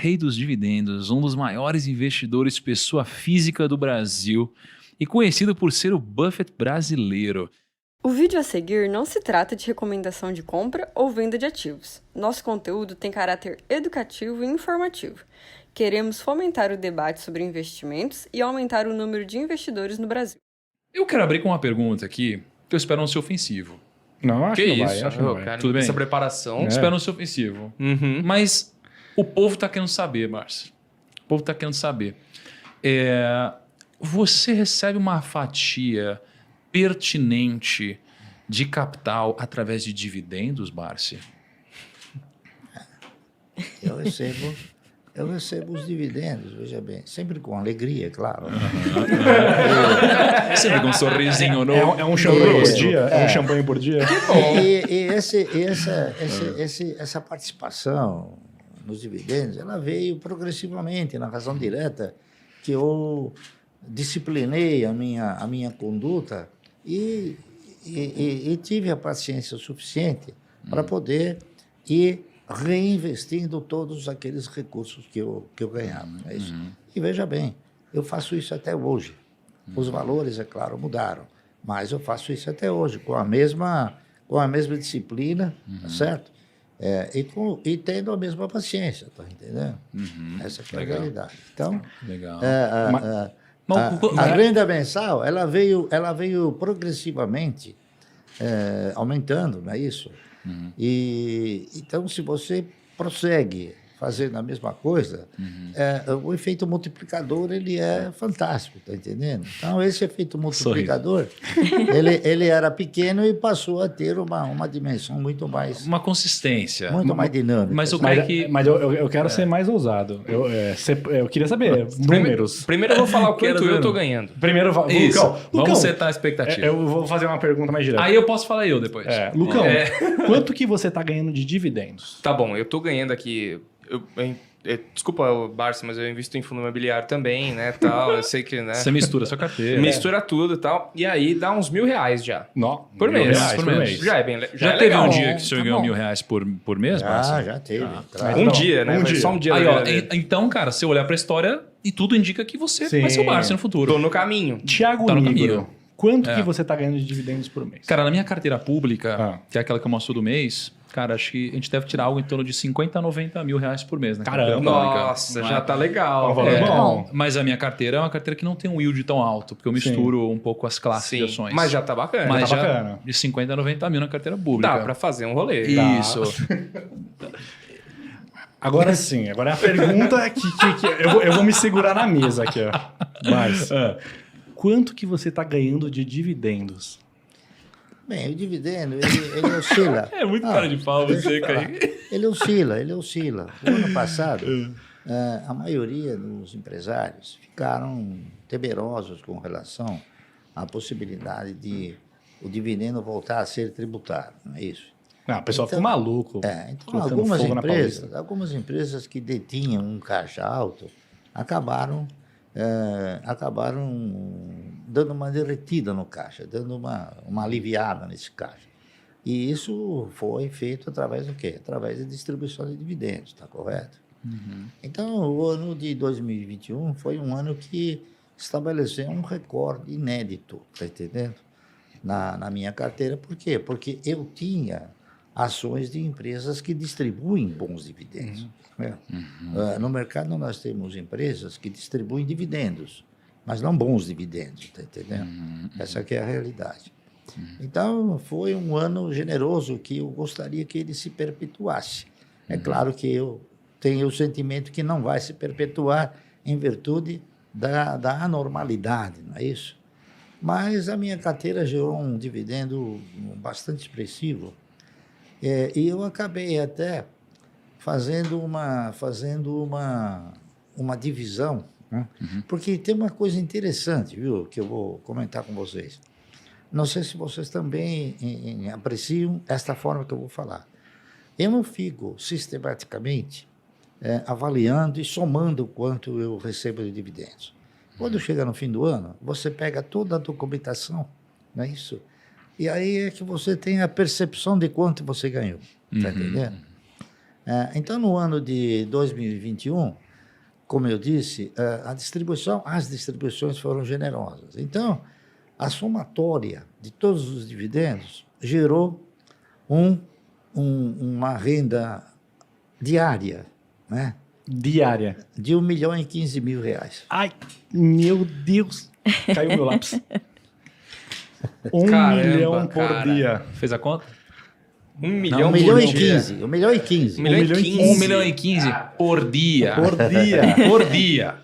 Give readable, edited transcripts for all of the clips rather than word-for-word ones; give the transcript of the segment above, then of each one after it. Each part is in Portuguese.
rei dos dividendos, um dos maiores investidores pessoa física do Brasil e conhecido por ser o Buffett brasileiro. O vídeo a seguir não se trata de recomendação de compra ou venda de ativos. Nosso conteúdo tem caráter educativo e informativo. Queremos fomentar o debate sobre investimentos e aumentar o número de investidores no Brasil. Eu quero abrir com uma pergunta aqui que eu espero não ser ofensivo. Não, acho que não vai. isso? Acho que não vai. Cara, Tudo bem? essa preparação. Espero não ser ofensivo. Uhum. Mas o povo está querendo saber, Márcio. O povo está querendo saber. Você recebe uma fatia pertinente de capital através de dividendos, Márcio? Eu recebo os dividendos, veja bem, sempre com alegria, claro. Sempre com um sorrisinho no... É um champanhe por dia? É um champanhe por dia? Essa participação nos dividendos, ela veio progressivamente na razão direta que eu disciplinei a minha conduta e tive a paciência suficiente para poder ir reinvestindo todos aqueles recursos que eu ganhava. É isso. E veja bem, eu faço isso até hoje. Os valores, é claro, mudaram, mas eu faço isso até hoje, com a mesma disciplina, tá certo? E tendo a mesma paciência, tá entendendo? Essa é a realidade. Então, Legal. a renda mensal, ela veio progressivamente aumentando, não é isso? E então, se você prossegue fazendo a mesma coisa, o efeito multiplicador ele é fantástico, tá entendendo? Então, esse efeito multiplicador, ele era pequeno e passou a ter uma dimensão muito mais... Uma consistência. Muito mais dinâmica. Mas eu creio que... Mas eu quero ser mais ousado. Eu queria saber números. Primeiro eu vou falar o quanto Quero eu ver. tô ganhando. Primeiro, Isso. Lucão, Vamos setar a expectativa. eu vou fazer uma pergunta mais direta. Aí eu posso falar eu depois. Lucão, quanto que você está ganhando de dividendos? Tá bom, eu tô ganhando aqui... Desculpa, Barça, mas eu invisto em fundo imobiliário também, né, tal. Eu sei que, né... Você mistura a sua carteira. Mistura tudo e tal. E aí dá uns R$1.000 já. Por R$1.000 mês. por mês. Já é bem Já é teve legal. um dia que o senhor Tá ganhou bom. R$1.000 por mês, Márcio? Já teve. claro. Um dia, né? Um Mas dia. só um dia. Aí, da ó, vida dele. então, cara, se eu olhar pra história, e tudo indica que você Sim. vai ser o Márcio no futuro. Tô no caminho. Tiago Tá no Nigro, caminho. quanto que você está ganhando de dividendos por mês? Cara, na minha carteira pública, Ah. que é aquela que eu mostro do mês, cara, acho que a gente deve tirar algo em torno de 50 a 90 mil reais por mês na carteira Caramba. pública. Nossa, Não já é? tá legal. É um valor bom. Mas a minha carteira é uma carteira que não tem um yield tão alto, porque eu misturo um pouco as classes de Sim, ações. mas já tá bacana. Mas tá já bacana. de 50 a 90 mil na carteira pública. Dá pra fazer um rolê. Isso. Agora sim, agora é a pergunta que eu vou me segurar na mesa aqui, ó. Mas, quanto que você está ganhando de dividendos? Bem, o dividendo, ele oscila. É muito cara de pau Deixa você, eu falar. cara. Ele oscila. O ano passado, a maioria dos empresários ficaram temerosos com relação à possibilidade de o dividendo voltar a ser tributário, não é isso? Não, o pessoal Então- ficou maluco. Então, colocando fogo na Paulista. algumas empresas que detinham um caixa alto acabaram dando uma derretida no caixa, dando uma aliviada nesse caixa. E isso foi feito através do quê? Através da distribuição de dividendos, está correto? Então, o ano de 2021 foi um ano que estabeleceu um recorde inédito, está entendendo? Na minha carteira. Por quê? Porque eu tinha ações de empresas que distribuem bons dividendos. Né? No mercado nós temos empresas que distribuem dividendos, mas não bons dividendos, está entendendo? Essa que é a realidade. Então, foi um ano generoso que eu gostaria que ele se perpetuasse. É claro que eu tenho o sentimento que não vai se perpetuar em virtude da anormalidade, não é isso? Mas a minha carteira gerou um dividendo bastante expressivo. E eu acabei até fazendo uma divisão, né? Porque tem uma coisa interessante, viu, que eu vou comentar com vocês. Não sei se vocês também apreciam esta forma que eu vou falar. Eu não fico sistematicamente avaliando e somando o quanto eu recebo de dividendos. Quando chega no fim do ano, você pega toda a documentação, não é isso? E aí é que você tem a percepção de quanto você ganhou, está entendendo? Então, no ano de 2021, como eu disse, as distribuições foram generosas. Então, a somatória de todos os dividendos gerou uma renda diária, né? Diária. De R$ 1.015.000. Ai, meu Deus. Caiu meu lápis. 1 Caramba, milhão por cara. dia. Fez a conta? 1 milhão 1 milhão por e dia. 15. 1 milhão e 15. 1 milhão e 15. 1 milhão e 15 por dia. Por dia. Por dia.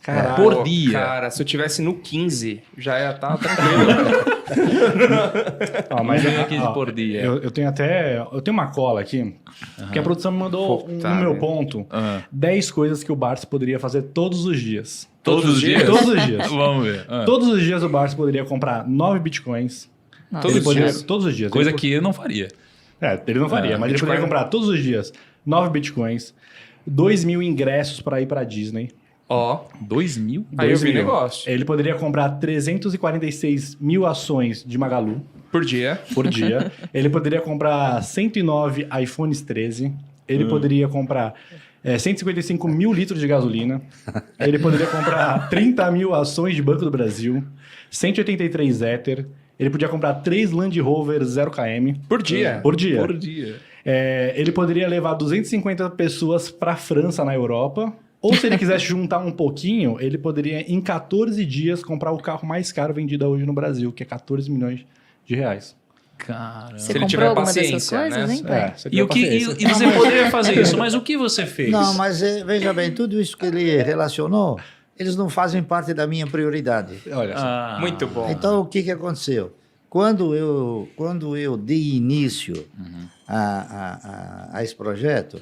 Caralho. Por Pô, dia. Cara, se eu tivesse no 15, já ia estar tranquilo. Ó, mas 1 milhão e 15 por dia. Eu tenho uma cola aqui, que a produção me mandou Tá, no meu né? ponto Ah. 10 coisas que o Barça poderia fazer todos os dias. Todos os dias? Todos os dias. Vamos ver. Ah. Todos os dias o Barça poderia comprar 9 bitcoins. Todos Ele os poderia, dias? todos os dias. Coisa Ele- que eu não faria. ele não faria, mas ele Bitcoin. poderia comprar todos os dias 9 bitcoins, 2.000 ingressos para ir para Disney. Ó, 2 mil? aí eu 2 vi mil. negócio. Ele poderia comprar 346 mil ações de Magalu Por dia. por dia. Ele poderia comprar 109 iPhones 13. Ele poderia comprar 155 mil litros de gasolina. Ele poderia comprar 30 mil ações de Banco do Brasil, 183 Ether. Ele podia comprar 3 Land Rover 0km Por dia. por dia. Por dia. Ele poderia levar 250 pessoas para a França, na Europa. Ou se ele quisesse juntar um pouquinho, ele poderia, em 14 dias, comprar o carro mais caro vendido hoje no Brasil, que é 14 milhões de reais. Caramba. Se Você ele comprou tiver alguma dessas paciência, coisas, né? hein, pai? você E, tem o que, paciência. e você poderia fazer isso, mas o que você fez? Não, mas veja bem, tudo isso que ele relacionou, eles não fazem parte da minha prioridade. Olha só. Ah, Muito bom. Então, o que aconteceu? Quando eu dei início a esse projeto,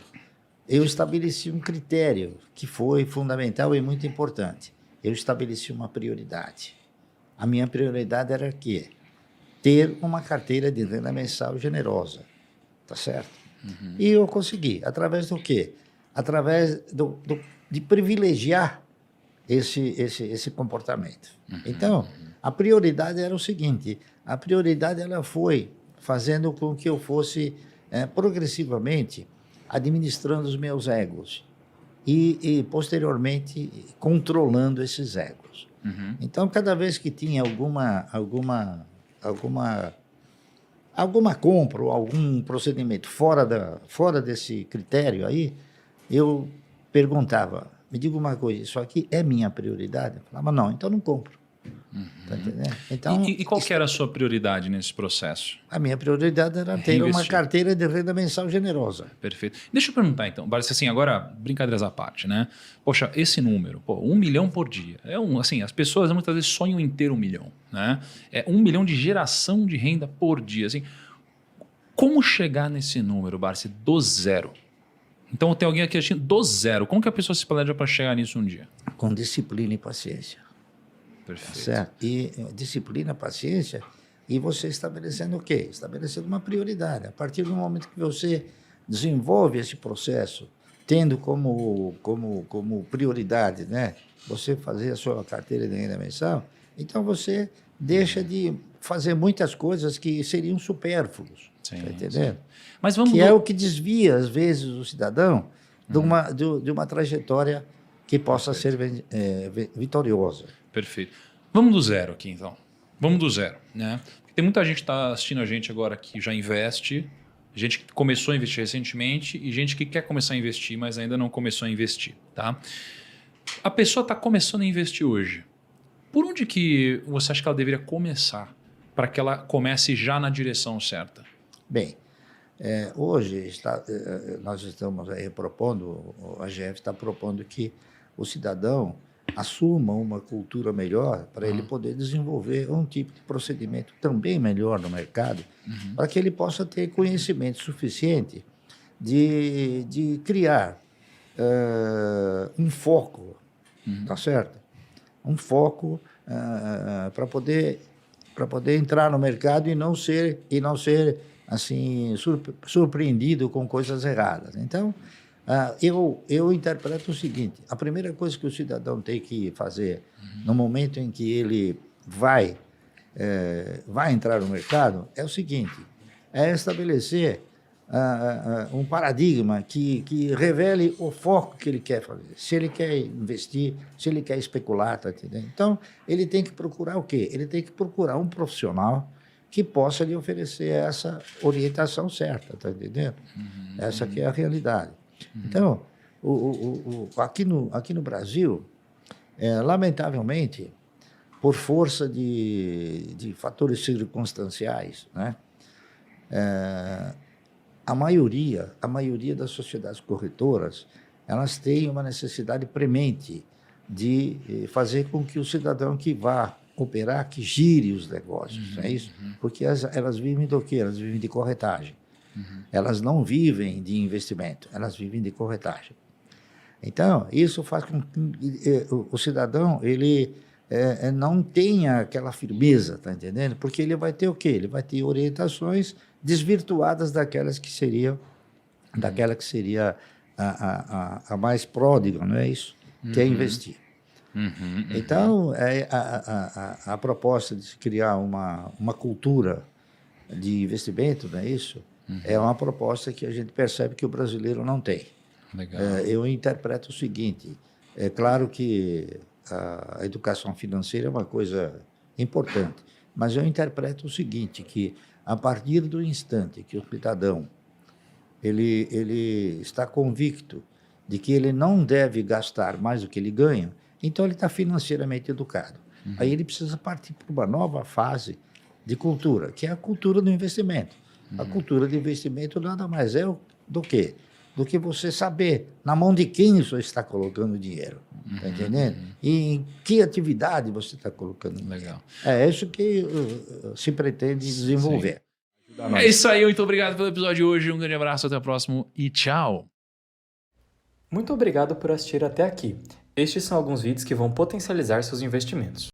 eu estabeleci um critério que foi fundamental e muito importante. Eu estabeleci uma prioridade. A minha prioridade era o quê? Ter uma carteira de renda mensal generosa, tá certo? E eu consegui. Através do quê? Através de privilegiar esse comportamento. Então, a prioridade era o seguinte, a prioridade ela foi fazendo com que eu fosse progressivamente administrando os meus egos e posteriormente controlando esses egos. Então, cada vez que tinha alguma compra ou algum procedimento fora desse critério aí, eu perguntava, me diga uma coisa, isso aqui é minha prioridade? Eu falava, não, então não compro. Tá entendendo? Então, E qual que era a sua prioridade nesse processo? a minha prioridade era ter uma Reinvestir. carteira de renda mensal generosa. Perfeito. Deixa eu perguntar então, Barça, assim, agora, brincadeiras à parte, né? Poxa, esse número, 1 milhão por dia. Assim, as pessoas muitas vezes sonham em ter 1 milhão, né? É 1 milhão de geração de renda por dia, assim. Como chegar nesse número, Barça, do zero? Então tem alguém aqui assistindo do zero. Como que a pessoa se planeja para chegar nisso um dia? Com disciplina e paciência. Perfeito. Certo? E disciplina, paciência, e você estabelecendo o quê? Estabelecendo uma prioridade. A partir do momento que você desenvolve esse processo, tendo como prioridade, né, você fazer a sua carteira de renda mensal, então você deixa de fazer muitas coisas que seriam supérfluos. Sim, Tá entendendo? Mas vamos... Que é o que desvia, às vezes, o cidadão de uma trajetória que possa ser vitoriosa. Perfeito. Vamos do zero aqui, então. Vamos do zero, né? Porque tem muita gente que está assistindo a gente agora que já investe, gente que começou a investir recentemente e gente que quer começar a investir, mas ainda não começou a investir, tá? A pessoa está começando a investir hoje. Por onde que você acha que ela deveria começar para que ela comece já na direção certa? Bem, hoje nós estamos aí propondo, a AGF está propondo que o cidadão assuma uma cultura melhor para ele poder desenvolver um tipo de procedimento também melhor no mercado, para que ele possa ter conhecimento suficiente de criar um foco, tá certo? Um foco para poder entrar no mercado e não ser assim surpreendido com coisas erradas. Então, eu interpreto o seguinte: a primeira coisa que o cidadão tem que fazer no momento em que ele vai entrar no mercado é o seguinte: é estabelecer um paradigma que revele o foco que ele quer fazer. Se ele quer investir, se ele quer especular, tá entendendo? Então, ele tem que procurar o quê? Ele tem que procurar um profissional que possa lhe oferecer essa orientação certa, tá entendendo? Essa que é a realidade. Então, aqui no Brasil, lamentavelmente, por força de fatores circunstanciais, né? A maioria das sociedades corretoras, elas têm uma necessidade premente de fazer com que o cidadão que vá operar, que gire os negócios, é isso? Porque elas vivem do quê? Elas vivem de corretagem. Elas não vivem de investimento, elas vivem de corretagem. Então, isso faz com que o cidadão, ele não tenha aquela firmeza, tá entendendo? Porque ele vai ter o quê? Ele vai ter orientações desvirtuadas daquela que seria a mais pródiga, não é isso? Que é investir. Então, a proposta de se criar uma cultura de investimento, não é isso? É uma proposta que a gente percebe que o brasileiro não tem. Legal. Eu interpreto o seguinte, é claro que a educação financeira é uma coisa importante, mas eu interpreto o seguinte, que a partir do instante que o cidadão ele está convicto de que ele não deve gastar mais do que ele ganha, então ele está financeiramente educado. Aí ele precisa partir para uma nova fase de cultura, que é a cultura do investimento. A cultura do investimento nada mais é do que você saber na mão de quem você está colocando o dinheiro, tá entendendo? E em que atividade você está colocando o dinheiro. Legal. É isso que se pretende desenvolver. É isso aí, muito obrigado pelo episódio de hoje. Um grande abraço, até o próximo e tchau. Muito obrigado por assistir até aqui. Estes são alguns vídeos que vão potencializar seus investimentos.